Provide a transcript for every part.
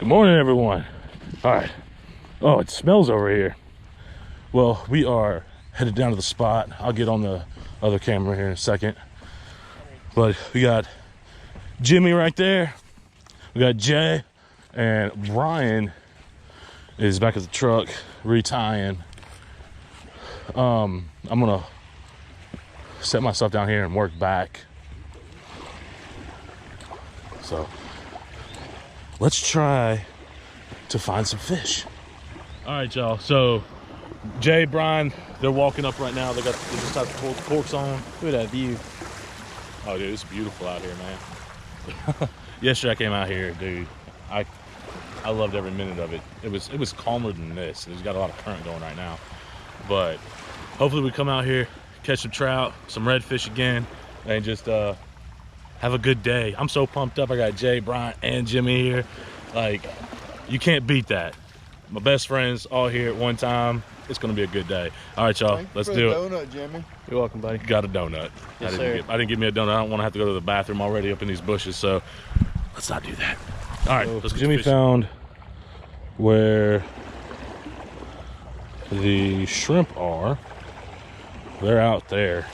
Good morning, everyone. All right. Oh, it smells over here. Well, we are headed down to the spot. I'll get on the other camera here in a second. But we got Jimmy right there. We got Jay, and Brian is back at the truck retying. I'm gonna set myself down here and work back. So let's try to find some fish. All right, y'all. So Jay, Brian, they're walking up right now. They just got the forks on. Look at that view. Oh, dude, it's beautiful out here, man. Yesterday I came out here, dude. I loved every minute of it. It was calmer than this. There's got a lot of current going right now, but hopefully we come out here, catch some trout, some redfish again, and just have a good day. I'm so pumped up. I got Jay, Brian, and Jimmy here. Like, you can't beat that. My best friends all here at one time. It's gonna be a good day. All right, y'all, let's do it. Donut, Jimmy. You're welcome, buddy. Got a donut. Yes, I didn't get me a donut. I don't want to have to go to the bathroom already up in these bushes, so let's not do that. All right, let's get Jimmy found where the shrimp are. They're out there.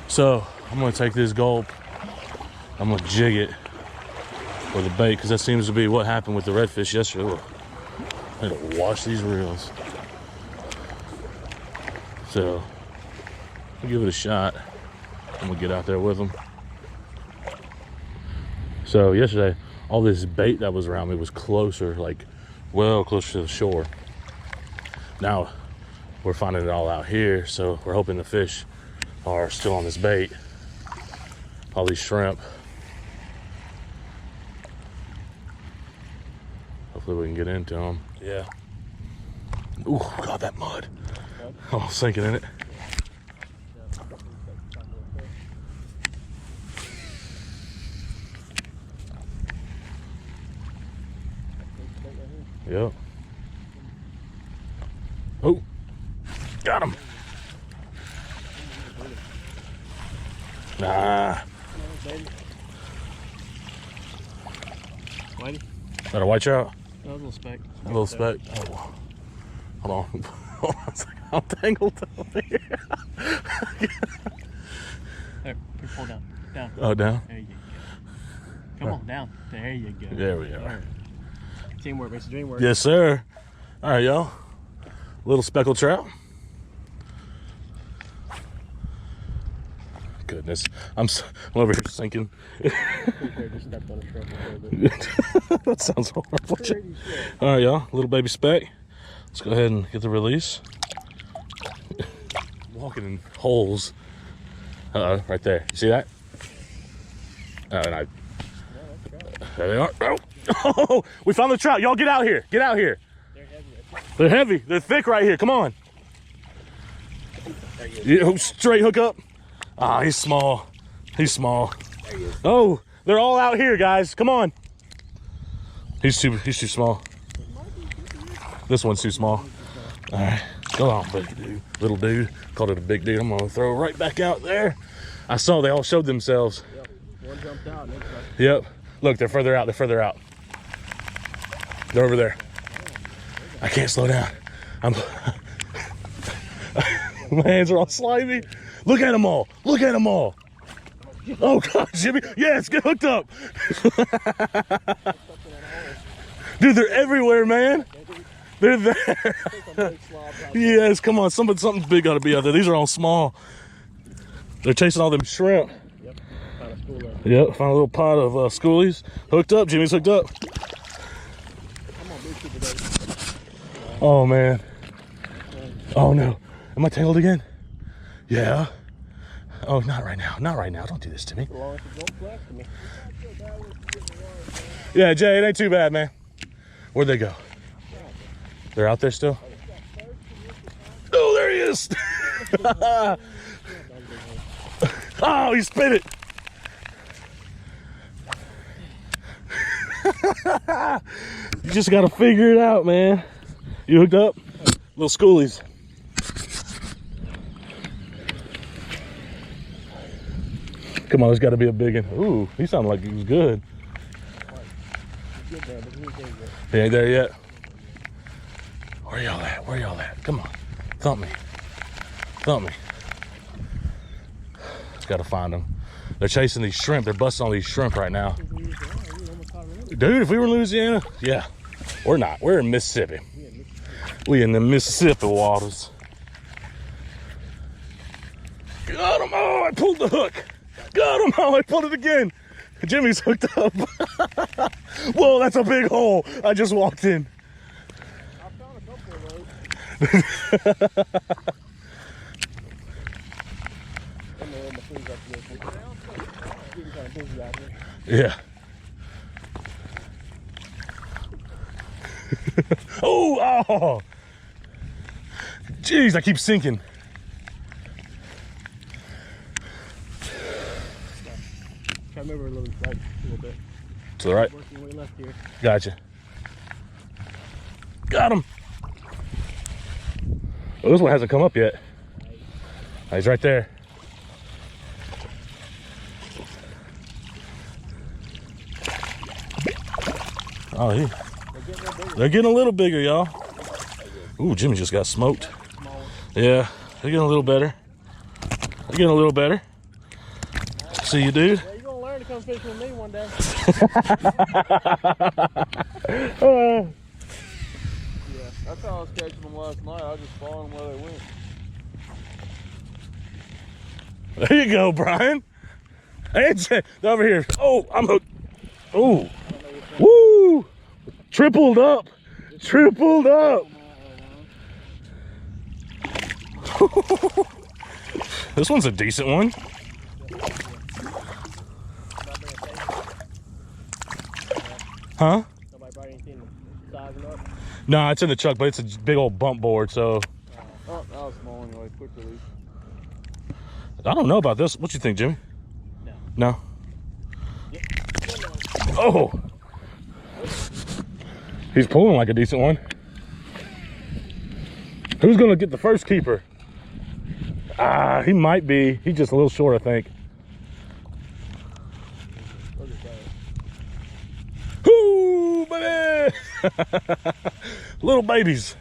So I'm gonna take this gulp. I'm gonna jig it with a bait because that seems to be what happened with the redfish yesterday. Look, I need to wash these reels. So I'll give it a shot. I'm gonna get out there with them. So yesterday, all this bait that was around me was closer, like well closer to the shore. Now we're finding it all out here, so we're hoping the fish are still on this bait. All these shrimp. Hopefully we can get into them. Yeah. Ooh, God, that mud. Oh, sinking in it. Yep. Oh, got him. Nah. Whitey? Is that a white trout? No, a little speck. A little speck. Oh, hold on. Hold on a second. I'm tangled over here. There, pull down. Down. Oh, down? There you go. Come on, down. There you go. There we are. Teamwork makes the dream work. Yes, sir. All right, y'all. Little speckled trout. Goodness, I'm over here sinking. That sounds horrible. All right, y'all. Little baby speck. Let's go ahead and get the release. Walking in holes. Right there. You see that? And there they are. Oh, we found the trout. Y'all get out here. Get out here. They're heavy. They're thick right here. Come on. Straight hook up. Ah, he's small. He's small. Oh, they're all out here, guys. Come on. He's too small. This one's too small. All right, go on, big dude. Little dude. Called it a big dude. I'm gonna throw it right back out there. I saw they all showed themselves. Yep. One jumped out. Yep. Look, they're further out. They're further out. They're over there. I can't slow down. My hands are all slimy. Look at them all. Look at them all. Oh, God, Jimmy. Yes, get hooked up. Dude, they're everywhere, man. They're there. Yes, come on. Something big got to be out there. These are all small. They're chasing all them shrimp. Yep, found a little pot of schoolies. Hooked up. Jimmy's hooked up. Oh, man. Oh, no. Am I tangled again? Yeah. Oh, not right now. Not right now. Don't do this to me. Yeah, Jay, it ain't too bad, man. Where'd they go? They're out there still? Oh, there he is. Oh, he spit it. You just got to figure it out, man. You hooked up? Little schoolies. Come on, there's got to be a big one. Ooh, he sounded like he was good. Get there, but he ain't there yet. He ain't there yet? Where y'all at? Where y'all at? Come on. Thump me. Thump me. Just gotta find them. They're chasing these shrimp. They're busting all these shrimp right now. Dude, if we were in Louisiana, yeah. We're not. We're in Mississippi. We in the Mississippi waters. Got him. Oh, I pulled the hook. Got him. Oh, I pulled it again. Jimmy's hooked up. Whoa, that's a big hole. I just walked in. I found a couple of those. Yeah. Oh. Jeez, I keep sinking. I remember a little bit. To the right. Working way left here. Gotcha. Got him. Well, this one hasn't come up yet. Oh, he's right there. Oh, they're getting a little bigger, y'all. Ooh, Jimmy just got smoked. Yeah, they're getting a little better. They're getting a little better. See you, dude. Yeah, you're gonna learn to come fish with me one day. Yeah, that's how I was catching them last night. I was just following them where they went. There you go, Brian. Hey, over here. Oh, I'm hooked. Oh, woo! Tripled up. Tripled up. This one's a decent one. Huh? Nobody brought anything sizing up? No, it's in the truck, but it's a big old bump board, so. Oh, that was small anyway. Quick release. I don't know about this. What you think, Jimmy? No. No? Oh! He's pulling like a decent one. Who's gonna get the first keeper? Ah, he might be. He's just a little short, I think. Whoo, baby! Little babies.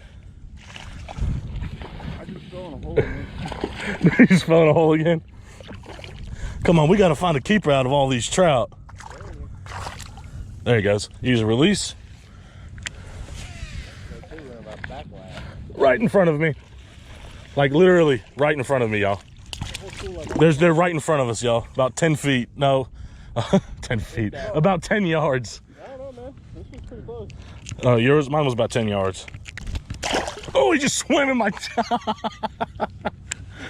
I just fell in a hole again. You just fell in a hole again? Come on, we gotta find a keeper out of all these trout. There he goes. Use a release. Right in front of me. Like literally right in front of me, y'all. They're right in front of us, y'all. About 10 feet. No, 10 feet. About 10 yards. I don't know, man. This was pretty close. Oh, yours? Mine was about 10 yards. Oh, he just swam in my...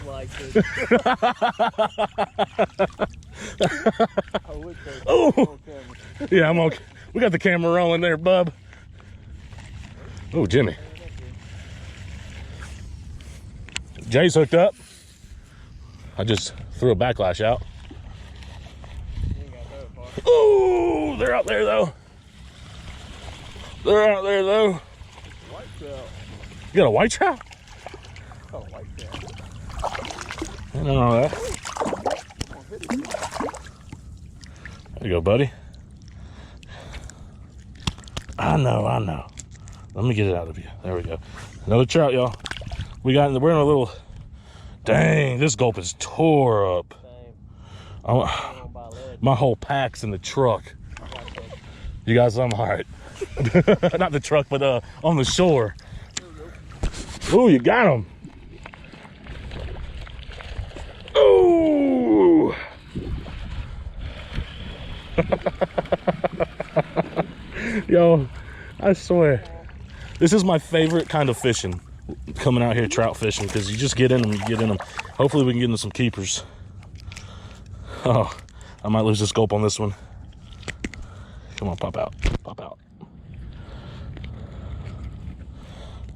Like it. Oh, yeah, I'm okay. We got the camera rolling there, bub. Oh, Jimmy. Jay's hooked up. I just threw a backlash out. Oh, they're out there though. They're out there though. White trout. You got a white trout? Oh, white trout. I don't know that. There you go, buddy. I know. Let me get it out of you. There we go. Another trout, y'all. We're in a little. Dang, this gulp is tore up. My whole pack's in the truck. You got some? All right. Not the truck, but on the shore. Ooh, you got him. Ooh. Yo, I swear, this is my favorite kind of fishing. Coming out here trout fishing, because you just get in them, Hopefully we can get into some keepers. Oh, I might lose the scope on this one. Come on, pop out.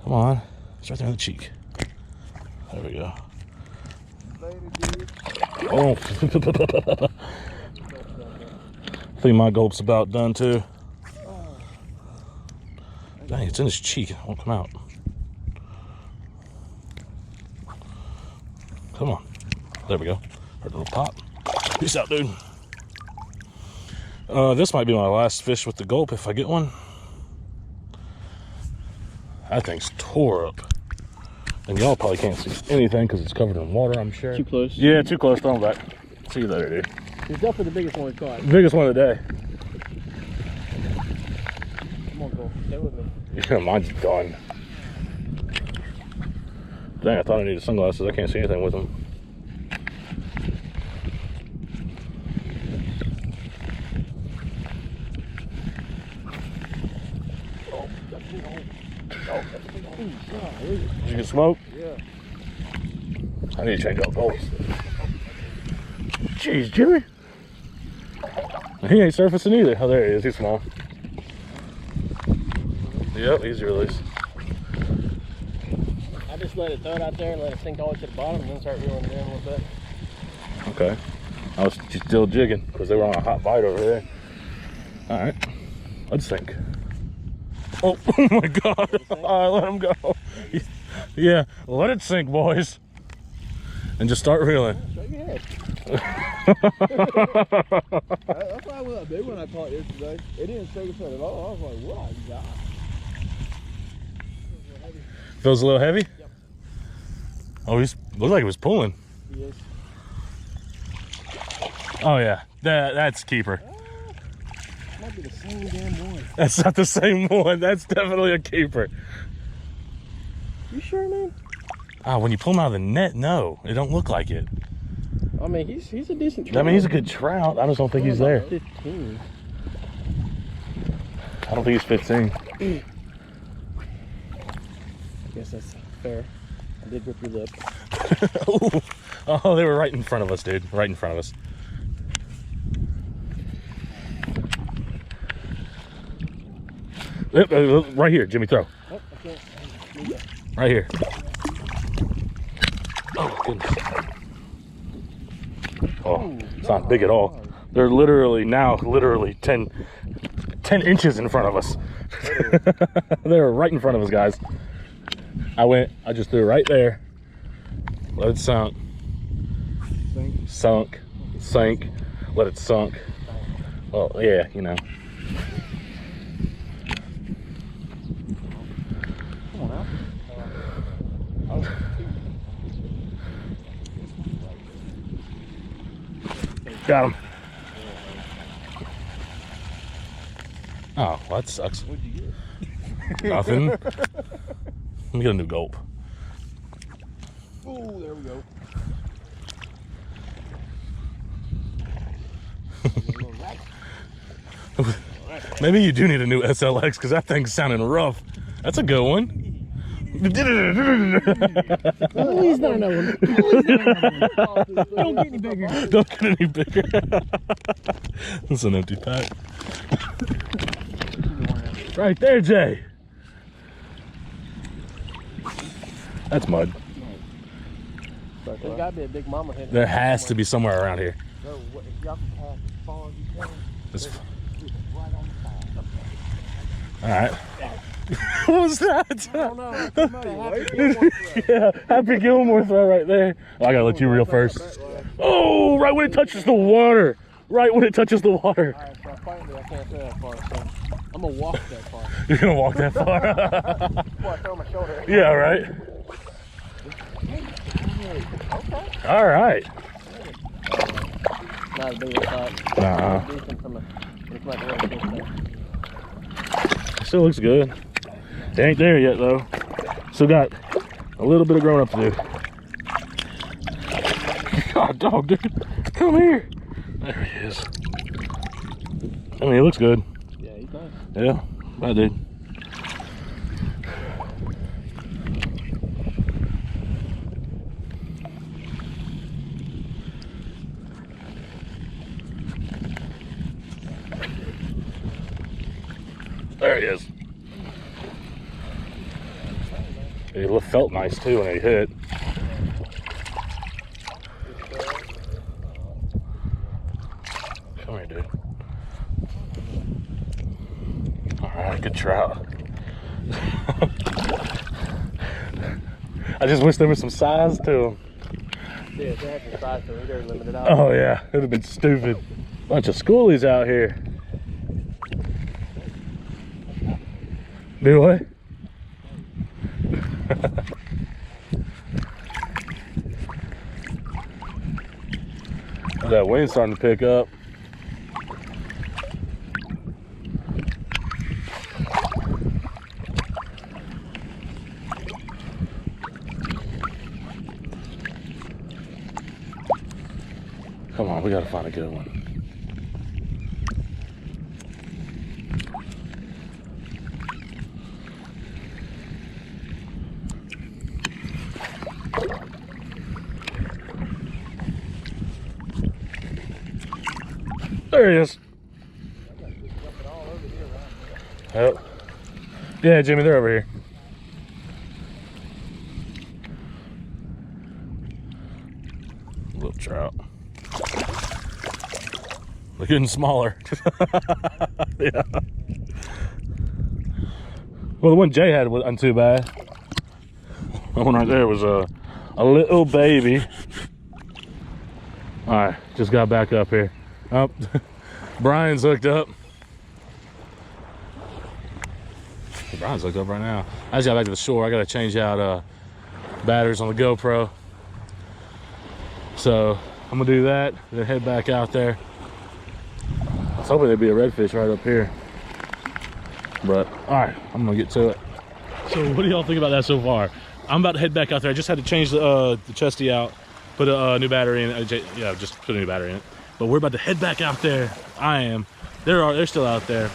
Come on, it's right there in the cheek. There we go. Oh, I think my gulp's about done too. Dang, it's in his cheek. It won't come out. Come on. There we go. Heard a little pop. Peace out, dude. This might be my last fish with the gulp if I get one. That thing's tore up. And y'all probably can't see anything because it's covered in water, I'm sure. Too close. Yeah, too close. Throw him back. See you later, dude. It's definitely the biggest one we caught. Biggest one of the day. Come on, go. Stay with me. Yeah, mine's done. Dang, I thought I needed sunglasses. I can't see anything with them. Did you get smoke? Yeah. I need to change out bolts. Jeez, Jimmy. He ain't surfacing either. Oh, there he is. He's small. Yep, easy release. I just let it throw it out there and let it sink all the way to the bottom and then start reeling it in a little bit. Okay. I was still jigging because they were on a hot bite over there. All right. Let's sink. Oh, oh my God. All right, let him go. Yeah, let it sink, boys. And just start reeling. Shake your head. That's why I was that big one I caught yesterday. It didn't shake its head at all. I was like, what? God. Feels a little heavy? Yep. Oh, he's looked like he was pulling. He is. Oh yeah, that's keeper. Might be the same damn one. That's not the same one. That's definitely a keeper. You sure, man? Ah, when you pull him out of the net, no, it don't look like it. I mean, he's a decent trout. I mean, he's a good trout. I just don't think he's there. 15. I don't think he's 15. I guess that's fair. I did rip your lip. Ooh. Oh, they were right in front of us, dude. Right in front of us. Right here, Jimmy, throw. Oh, I can't. Right here. Oh, goodness. Oh, it's not big at all. They're literally 10 inches in front of us. They're right in front of us, guys. I just threw it right there. Let it sunk. Sunk. Sank. Let it sunk. Oh, yeah, you know. Come on now. Got him. Oh, well, that sucks. What'd you get? Nothing. Let me get a new gulp. Oh, there we go. Maybe you do need a new SLX because that thing's sounding rough. That's a good one. Oh, he's not another one. Don't get any bigger. Don't get any bigger. That's an empty pack. Right there, Jay. That's mud. There's got to be a big mama hidden. There has to be somewhere around here. No, if y'all can pass as far as you can, It's, it's right on the side. all right. What was that? I don't know. Happy Yeah, Happy Gilmore throw right there. Oh, I gotta let you reel first. Oh, right when it touches the water. Right when it touches the water. Alright, so apparently I can't throw that far, so I'm gonna walk that far. You're gonna walk that far? Before I throw my shoulder. Yeah, right. Okay. All right. Not as big as I thought. Nah. Decent from a, looks like a really good thing. Still looks good. It ain't there yet though. Still got a little bit of growing up to do. God, dog, dude, come here. There he is. I mean, he looks good. Yeah, he's nice. Yeah, I did. There he is. It felt nice too when he hit. Come here, dude. All right, good trout. I just wish there was some size to him. Yeah, if they had some size to it, they're limited out. Oh yeah, it would have been stupid. Bunch of schoolies out here. Do what? That wind's starting to pick up. Come on, we gotta find a good one. There he is. Yep. Yeah, Jimmy, they're over here. Little trout. They're getting smaller. Yeah. Well, the one Jay had wasn't too bad. That one right there was a little baby. All right, just got back up here. Oh, Brian's hooked up. Brian's hooked up right now. I just got back to the shore. I got to change out batteries on the GoPro. So I'm gonna do that, then head back out there. I was hoping there'd be a redfish right up here. But all right, I'm gonna get to it. So what do y'all think about that so far? I'm about to head back out there. I just had to change the chesty out, put a new battery in it. Yeah, just put a new battery in it. But we're about to head back out there. I am. They're still out there.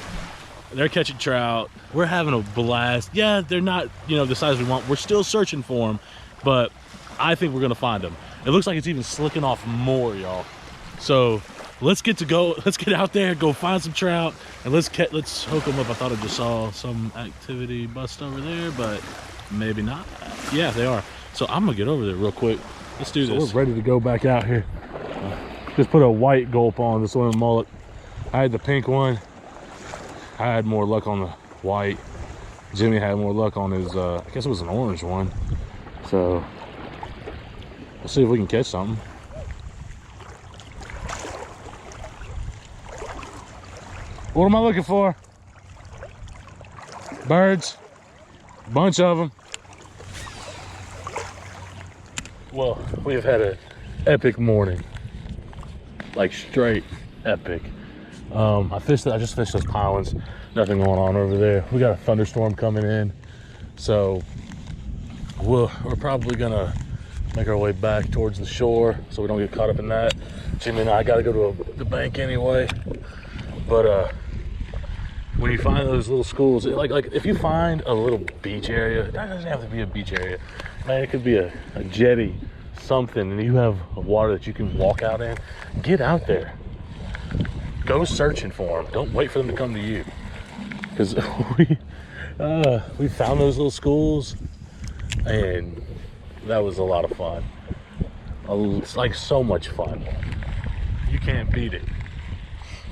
They're catching trout. We're having a blast. Yeah, they're not, you know, the size we want. We're still searching for them, but I think we're gonna find them. It looks like it's even slicking off more, y'all. So let's get out there, go find some trout, and let's hook them up. I thought I just saw some activity bust over there, but maybe not. Yeah, they are. So I'm gonna get over there real quick. Let's do this. We're ready to go back out here. Just put a white gulp on this one mullet. I had the pink one. I had more luck on the white. Jimmy had more luck on his, I guess it was an orange one. So we'll see if we can catch something. What am I looking for? Birds. Bunch of them. Well, we've had an epic morning. Like straight epic. I just fished those pilings. Nothing going on over there. We got a thunderstorm coming in, so we're probably gonna make our way back towards the shore so we don't get caught up in that. Jimmy and I gotta go to the bank anyway. But when you find those little schools, like if you find a little beach area, that doesn't have to be a beach area, man. It could be a jetty, something, and you have water that you can walk out in. Get out there. Go searching for them. Don't wait for them to come to you. Because we found those little schools, and that was a lot of fun. It's like so much fun. You can't beat it.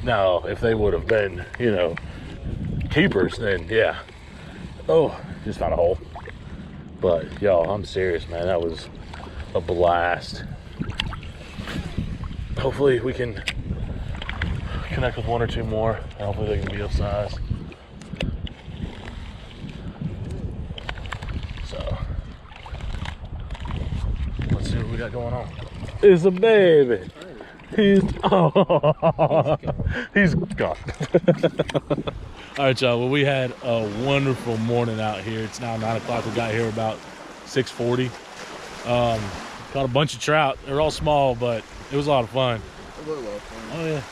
Now, if they would have been, you know, keepers, then yeah. Oh, just found a hole. But y'all, I'm serious, man. That was a blast. Hopefully we can connect with one or two more, and hopefully they can be of size. So let's see what we got going on. It's a baby. He's gone. All right, y'all. Well, we had a wonderful morning out here. It's now 9 o'clock. We got here about 6:40. Caught a bunch of trout. They're all small, but it was a lot of fun. It was a lot of fun. Oh yeah.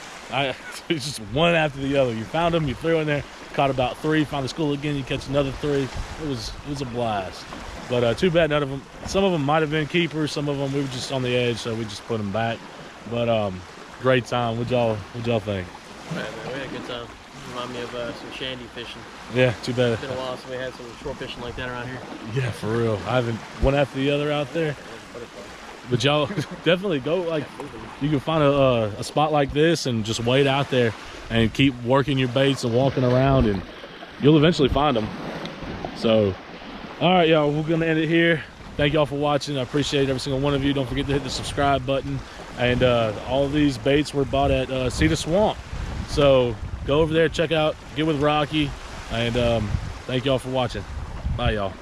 It's just one after the other. You found them, you threw in there, caught about 3. Found the school again, you catch another 3. It was a blast. But too bad none of them. Some of them might have been keepers. Some of them we were just on the edge, so we just put them back. But great time. What'd y'all think? Man, we had a good time. Remind me of some shandy fishing. Yeah, too bad. It's been a while since we had some shore fishing like that around here. Yeah, for real. I haven't one after the other out there. But y'all definitely go, like, you can find a spot like this and just wait out there and keep working your baits and walking around, and you'll eventually find them. So, all right, y'all, we're gonna end it here. Thank y'all for watching. I appreciate every single one of you. Don't forget to hit the subscribe button. And all of these baits were bought at Cedar Swamp. So go over there, check out, get with Rocky, and Thank y'all for watching. Bye, y'all.